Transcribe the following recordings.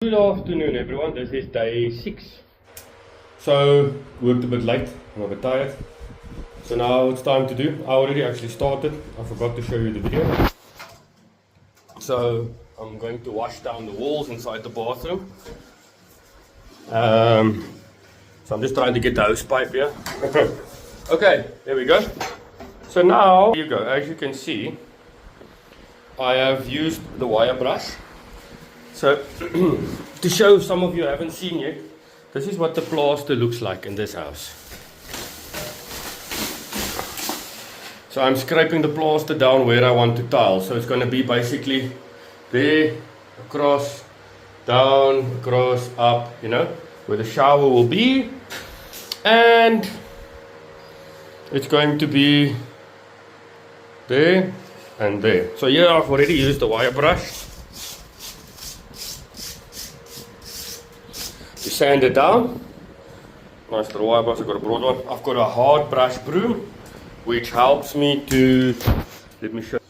Good afternoon everyone, this is day 6. So, worked a bit late, I'm a bit tired. So now it's time to do. I already actually started, I forgot to show you the video. So, I'm going to wash down the walls inside the bathroom. So I'm just trying to get the hose pipe here. Okay, there we go. So now, here you go, as you can see, I have used the wire brush. So, to show some of you haven't seen yet, this is what the plaster looks like in this house. So I'm scraping the plaster down where I want to tile. So it's going to be basically there, across, down, across, up, you know, where the shower will be. And it's going to be there and there. So here I've already used the wire brush to sand it down. Nice little wire brush, I've got a broad one. I've got a hard brush broom, which helps me to, let me show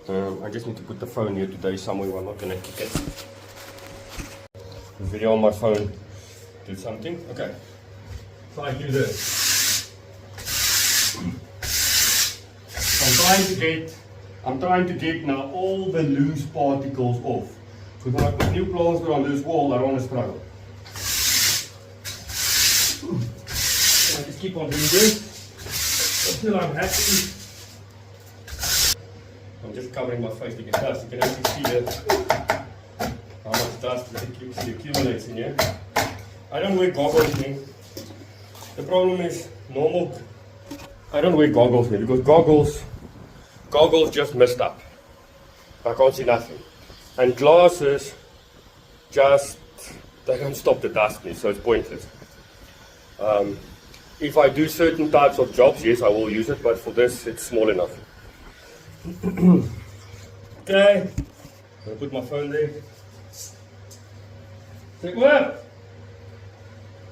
you. I just need to put the phone here today somewhere where I'm not going to kick it. The video on my phone did something. Okay, so I do this. I'm trying to get now all the loose particles off. So when I put new plaster on this wall, I don't want to struggle. I just keep on doing this until I'm happy. I'm just covering my face to get dust. You can actually see how much dust accumulates in here. I don't wear goggles here. The problem is normal. I don't wear goggles here because goggles just messed up. I can't see nothing. And glasses they don't stop the dust, so it's pointless. If I do certain types of jobs, yes, I will use it, but for this, it's small enough. Okay, I'm going to put my phone there. Take what?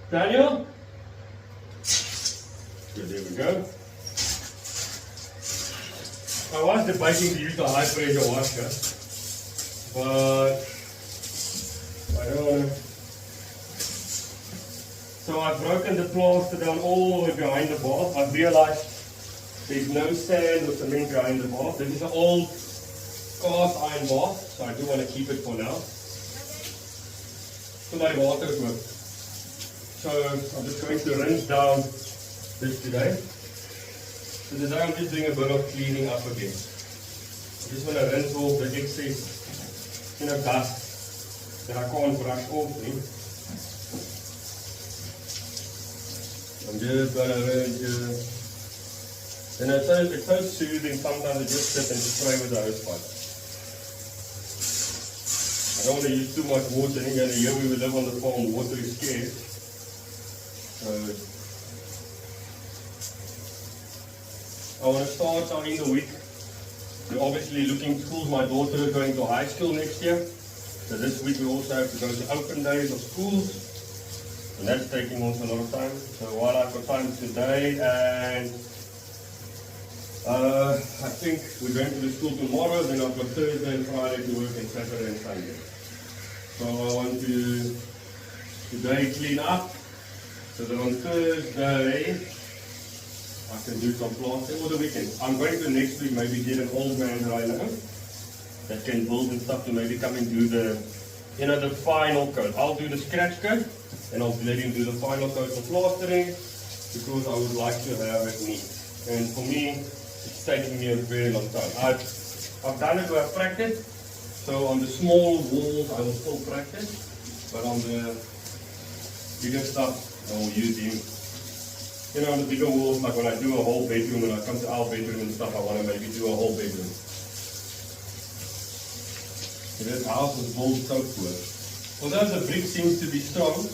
Daniel? Good, there we go. I was debating to use the high pressure washer, but I don't want to. So I've broken the plaster down all the way behind the bath. I've realized there's no sand or cement behind the bath. This is an old cast iron bath, so I do want to keep it for now. So my water is good. So I'm just going to rinse down this today. So today I'm just doing a bit of cleaning up again. I just want to rinse off the excess, dust that I can't brush off. I'm just going to rinse here. And it's so soothing sometimes to just sit and just play with the hose pipe. I don't want to use too much water. In here we live on the farm, water is scarce. So I want to start out in the week. We're obviously looking to school. My daughter is going to high school next year. So this week we also have to go to open days of schools. And that's taking also a lot of time. So while I've got time today, and I think we're going to the school tomorrow, then I've got Thursday and Friday to work, and Saturday and Sunday. So I want to today clean up, so that on Thursday I can do some plastering for the weekend. I'm going to next week maybe get an old man that I know that can build and stuff to maybe come and do the final coat. I'll do the scratch coat. And I'll let him do the final coat of plastering because I would like to have it neat. And for me, it's taking me a very long time. I've done it where I've practiced. So on the small walls, I will still practice. But on the bigger stuff, I will use him. On the bigger walls, like when I do a whole bedroom, when I come to our bedroom and stuff, I want to maybe do a whole bedroom. So this house was built so poor. Although the brick seems to be strong,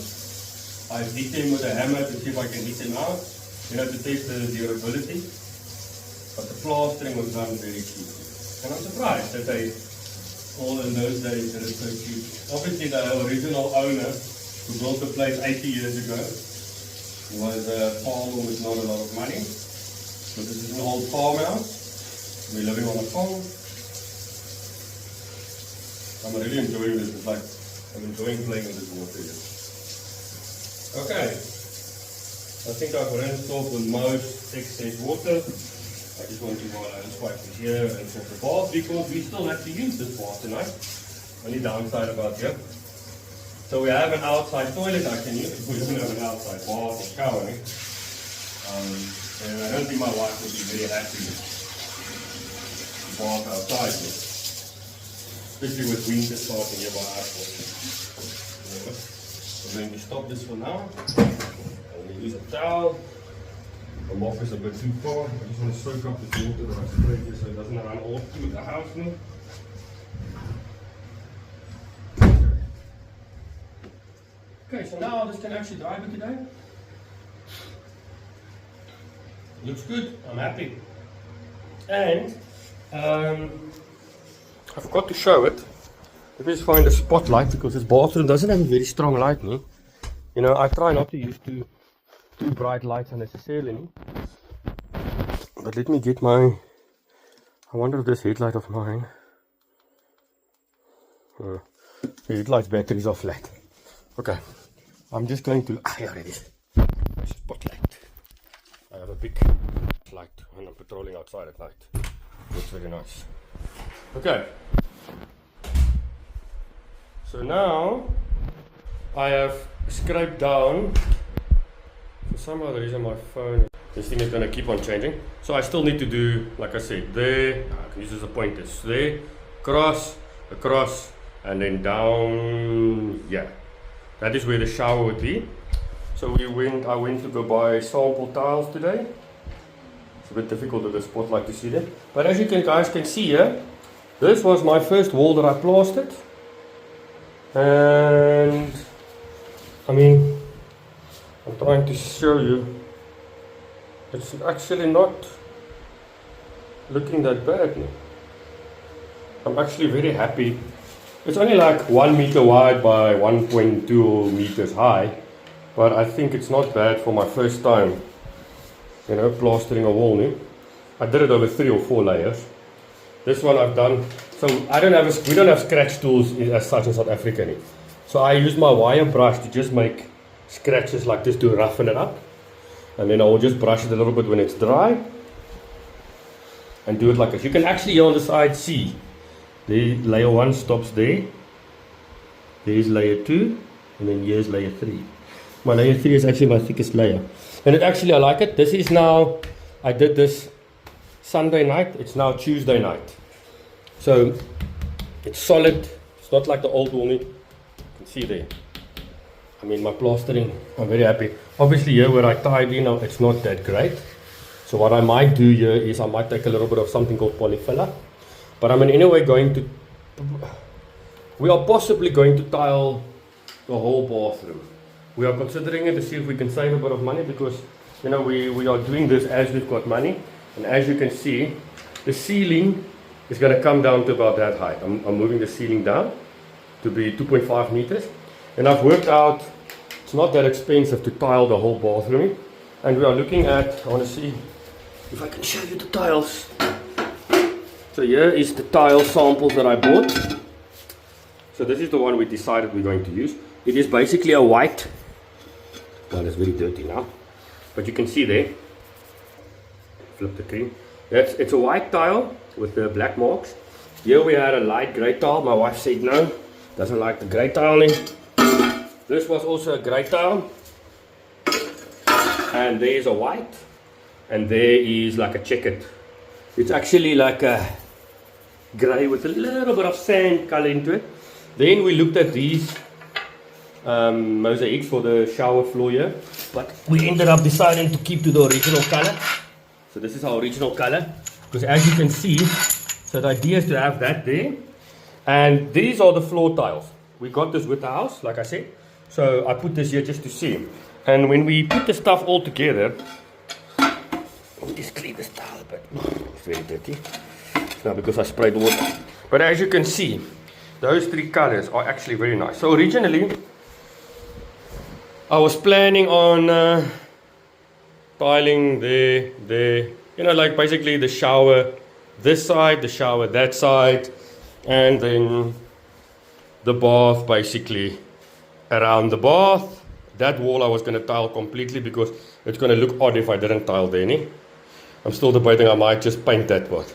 I've hit them with a hammer to see if I can hit them out, to test the durability. But the plastering was done very cheap. And I'm surprised that they, all in those days, did it so cheap. Obviously the original owner who built the place 80 years ago was a farmer with not a lot of money. So this is an old farmhouse. We're living on a farm. I'm really enjoying this. It's like I'm enjoying playing with this water here. Okay, I think I've rinsed off with most excess water. I just want to swipe it here and set the bath because we still have to use this bath tonight. Only downside about here. So we have an outside toilet I can use. We don't have an outside bath or shower. And I don't think my wife would be very happy to bath outside here. Especially with winter starting here by our. I'm going to stop this for now. I'm going to use a towel. The mop is a bit too far. I just want to soak up this water that I sprayed here so it doesn't run all through the house now. Okay, so now this can actually dry it today. Looks good, I'm happy. And I forgot to show it. Let me just find a spotlight because this bathroom doesn't have a very strong lighting. You know, I try not to use too bright lights unnecessarily. But let me get my, I wonder if this headlight of mine, the headlight's batteries are flat. Okay, I'm just going to, here it is, spotlight. I have a big light when I'm patrolling outside at night. Looks very nice. Okay. So now I have scraped down. For some other reason my phone, this thing is going to keep on changing. So I still need to do, like I said, there, I can use as a pointer. So there, across, and then down, yeah. That is where the shower would be. So I went to go buy sample tiles today. It's a bit difficult with the spotlight to see them. But as you guys can see here, this was my first wall that I plastered. And I mean, I'm trying to show you, it's actually not looking that bad now. I'm actually very happy. It's only like 1 meter wide by 1.2 meters high, but I think it's not bad for my first time, you know, plastering a wall now. I did it over 3 or 4 layers. This one I've done, so we don't have scratch tools as such in South Africa now. So I use my wire brush to just make scratches like this to roughen it up. And then I will just brush it a little bit when it's dry. And do it like this. You can actually here on the side see, the layer 1 stops there. There's layer 2. And then here's layer 3. My layer 3 is actually my thickest layer. And it actually, I like it. This is now, I did this Sunday night, it's now Tuesday night. So it's solid, it's not like the old wall. You can see there. I mean, my plastering, I'm very happy. Obviously here where I tied in, it's not that great. So what I might do here is I might take a little bit of something called polyfiller. But I'm in any way going to, we are possibly going to tile the whole bathroom. We are considering it to see if we can save a bit of money because, you know, we are doing this as we've got money. And as you can see, the ceiling is going to come down to about that height. I'm moving the ceiling down to be 2.5 meters. And I've worked out it's not that expensive to tile the whole bathroom. And we are looking at, I want to see if I can show you the tiles. So here is the tile samples that I bought. So this is the one we decided we're going to use. It is basically a white, well, it's very dirty now, but you can see there. Flip the cream. It's a white tile with the black marks. Here we had a light grey tile. My wife said no, doesn't like the grey tiling. This was also a grey tile. And there is a white. And there is like a checkered. It's actually like a grey with a little bit of sand color into it. Then we looked at these mosaics for the shower floor here. But we ended up deciding to keep to the original color. So this is our original color, because as you can see, so the idea is to have that there. And these are the floor tiles. We got this with the house, like I said. So I put this here just to see. And when we put the stuff all together, let me just clean this tile a bit. It's very dirty. Now because I sprayed water. But as you can see, those 3 colors are actually very nice. So originally, I was planning on tiling there, you know, like basically the shower this side, the shower that side, and then the bath basically around the bath. That wall I was going to tile completely because it's going to look odd if I didn't tile there. I'm still debating, I might just paint that part.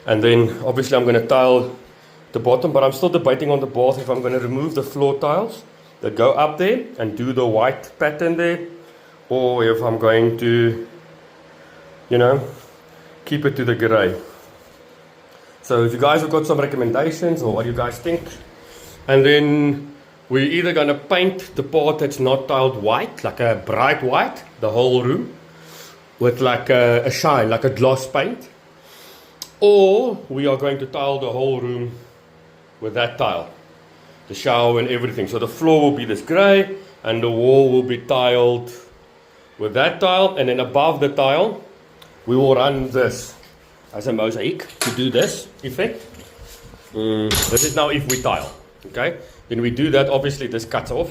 And then obviously I'm going to tile the bottom, but I'm still debating on the bath if I'm going to remove the floor tiles that go up there and do the white pattern there, or if I'm going to, you know, keep it to the grey. So if you guys have got some recommendations or what do you guys think? And then we're either going to paint the part that's not tiled white, like a bright white, the whole room, with like a shine, like a gloss paint, or we are going to tile the whole room with that tile, the shower and everything. So the floor will be this grey and the wall will be tiled with that tile, and then above the tile we will run this as a mosaic to do this effect. This is now if we tile, okay? When we do that, obviously this cuts off,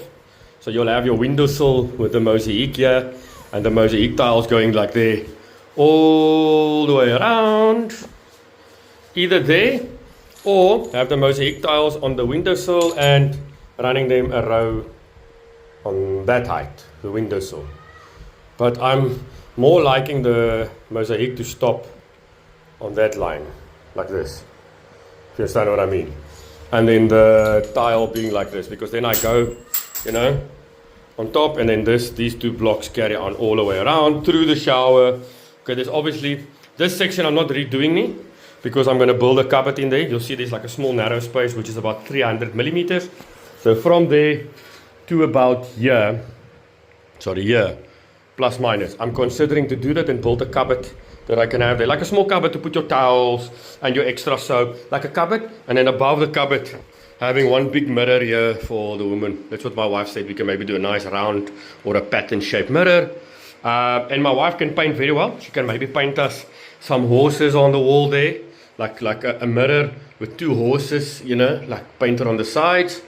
so you'll have your windowsill with the mosaic here and the mosaic tiles going like there all the way around, either there, or have the mosaic tiles on the windowsill and running them a row on that height, the windowsill. But I'm more liking the mosaic to stop on that line, like this, if you understand what I mean. And then the tile being like this, because then I go, you know, on top, and then these two blocks carry on all the way around through the shower. Okay, there's obviously, this section I'm not redoing because I'm going to build a cupboard in there. You'll see there's like a small narrow space which is about 300 millimeters. So from there to about here, plus minus, I'm considering to do that and build a cupboard that I can have there, like a small cupboard to put your towels and your extra soap, like a cupboard, and then above the cupboard having one big mirror here for the woman. That's what my wife said, we can maybe do a nice round or a pattern shaped mirror. And my wife can paint very well. She can maybe paint us some horses on the wall there, like a mirror with two horses, you know, like painted on the sides.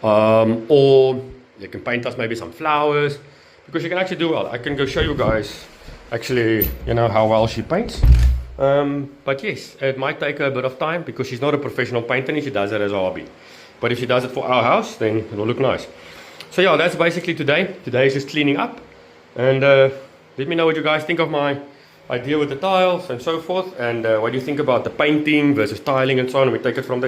Or you can paint us maybe some flowers, because she can actually do well. I can go show you guys actually, you know, how well she paints. But yes, it might take her a bit of time because she's not a professional painter and she does it as a hobby. But if she does it for our house, then it will look nice. So yeah, that's basically today. Today is just cleaning up. And let me know what you guys think of my idea with the tiles and so forth. And what do you think about the painting versus tiling and so on. And we take it from there.